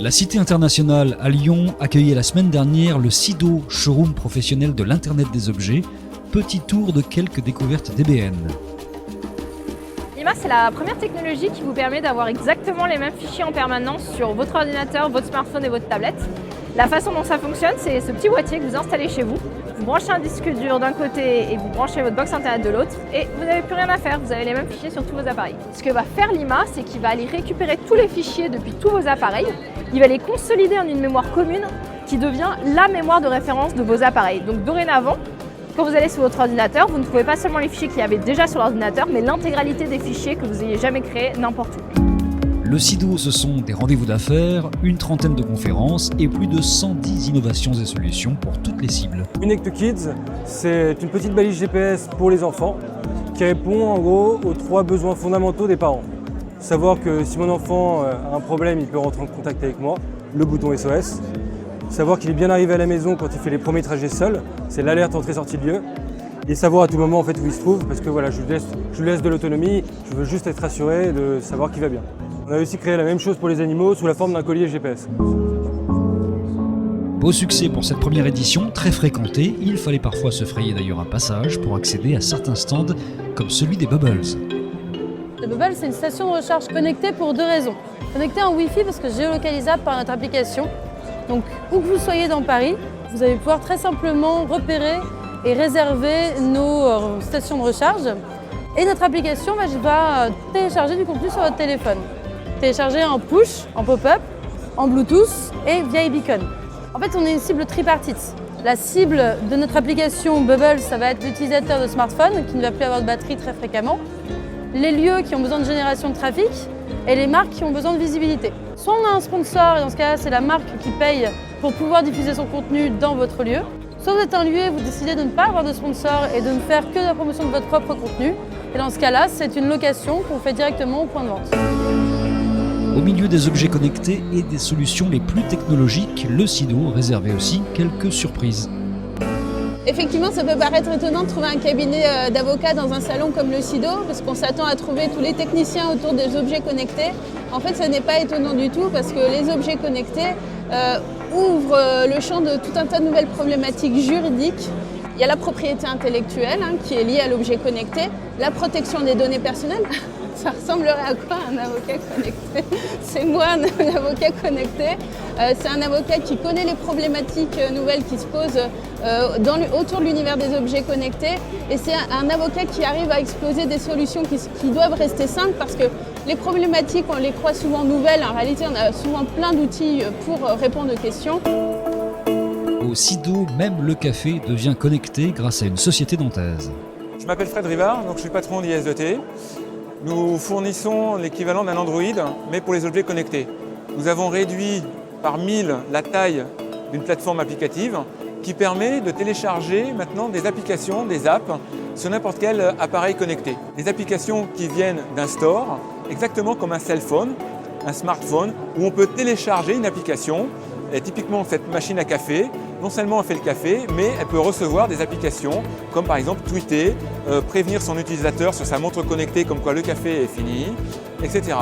La Cité internationale à Lyon accueillait la semaine dernière le SIDO, showroom professionnel de l'Internet des objets. Petit tour de quelques découvertes DBN. Lima, c'est la première technologie qui vous permet d'avoir exactement les mêmes fichiers en permanence sur votre ordinateur, votre smartphone et votre tablette. La façon dont ça fonctionne, c'est ce petit boîtier que vous installez chez vous. Vous branchez un disque dur d'un côté et vous branchez votre box internet de l'autre et vous n'avez plus rien à faire, vous avez les mêmes fichiers sur tous vos appareils. Ce que va faire Lima, c'est qu'il va aller récupérer tous les fichiers depuis tous vos appareils, il va les consolider en une mémoire commune qui devient la mémoire de référence de vos appareils. Donc dorénavant, quand vous allez sur votre ordinateur, vous ne trouvez pas seulement les fichiers qu'il y avait déjà sur l'ordinateur, mais l'intégralité des fichiers que vous ayez jamais créés n'importe où. Le SIDO, ce sont des rendez-vous d'affaires, une trentaine de conférences et plus de 110 innovations et solutions pour toutes les cibles. Connect Kids, c'est une petite balise GPS pour les enfants qui répond en gros aux 3 besoins fondamentaux des parents. Savoir que si mon enfant a un problème, il peut rentrer en contact avec moi, le bouton SOS. Savoir qu'il est bien arrivé à la maison quand il fait les premiers trajets seul, c'est l'alerte entrée-sortie de lieu. Et savoir à tout moment en fait où il se trouve, parce que voilà, je lui laisse de l'autonomie, je veux juste être assuré de savoir qu'il va bien. On a aussi créé la même chose pour les animaux sous la forme d'un collier GPS. Beau succès pour cette première édition, très fréquentée. Il fallait parfois se frayer d'ailleurs un passage pour accéder à certains stands comme celui des Bubbles. Le Bubble, c'est une station de recharge connectée pour 2 raisons. Connectée en Wi-Fi parce que géolocalisable par notre application. Donc, où que vous soyez dans Paris, vous allez pouvoir très simplement repérer et réserver nos stations de recharge. Et notre application va télécharger du contenu sur votre téléphone. Télécharger en push, en pop-up, en Bluetooth et via e-beacon. En fait, on est une cible tripartite. La cible de notre application Bubble, ça va être l'utilisateur de smartphone qui ne va plus avoir de batterie très fréquemment, les lieux qui ont besoin de génération de trafic et les marques qui ont besoin de visibilité. Soit on a un sponsor et dans ce cas-là, c'est la marque qui paye pour pouvoir diffuser son contenu dans votre lieu. Soit vous êtes un lieu et vous décidez de ne pas avoir de sponsor et de ne faire que la promotion de votre propre contenu. Et dans ce cas-là, c'est une location qu'on fait directement au point de vente. Au milieu des objets connectés et des solutions les plus technologiques, le SIDO réservait aussi quelques surprises. Effectivement, ça peut paraître étonnant de trouver un cabinet d'avocats dans un salon comme le SIDO, parce qu'on s'attend à trouver tous les techniciens autour des objets connectés. En fait, ça n'est pas étonnant du tout, parce que les objets connectés ouvrent le champ de tout un tas de nouvelles problématiques juridiques. Il y a la propriété intellectuelle qui est liée à l'objet connecté, la protection des données personnelles. Ça ressemblerait à quoi un avocat connecté? C'est moi un avocat connecté. C'est un avocat qui connaît les problématiques nouvelles qui se posent autour de l'univers des objets connectés. Et c'est un avocat qui arrive à exposer des solutions qui doivent rester simples parce que les problématiques, on les croit souvent nouvelles. En réalité, on a souvent plein d'outils pour répondre aux questions. Au SIDO, même le café devient connecté grâce à une société nantaise. Je m'appelle Fred Rivard, donc je suis patron d'IS2T. Nous fournissons l'équivalent d'un Android, mais pour les objets connectés. Nous avons réduit par 1000 la taille d'une plateforme applicative qui permet de télécharger maintenant des applications, des apps, sur n'importe quel appareil connecté. Des applications qui viennent d'un store, exactement comme un cell phone, un smartphone, où on peut télécharger une application. Et typiquement, cette machine à café, non seulement elle fait le café, mais elle peut recevoir des applications comme par exemple tweeter, prévenir son utilisateur sur sa montre connectée comme quoi le café est fini, etc.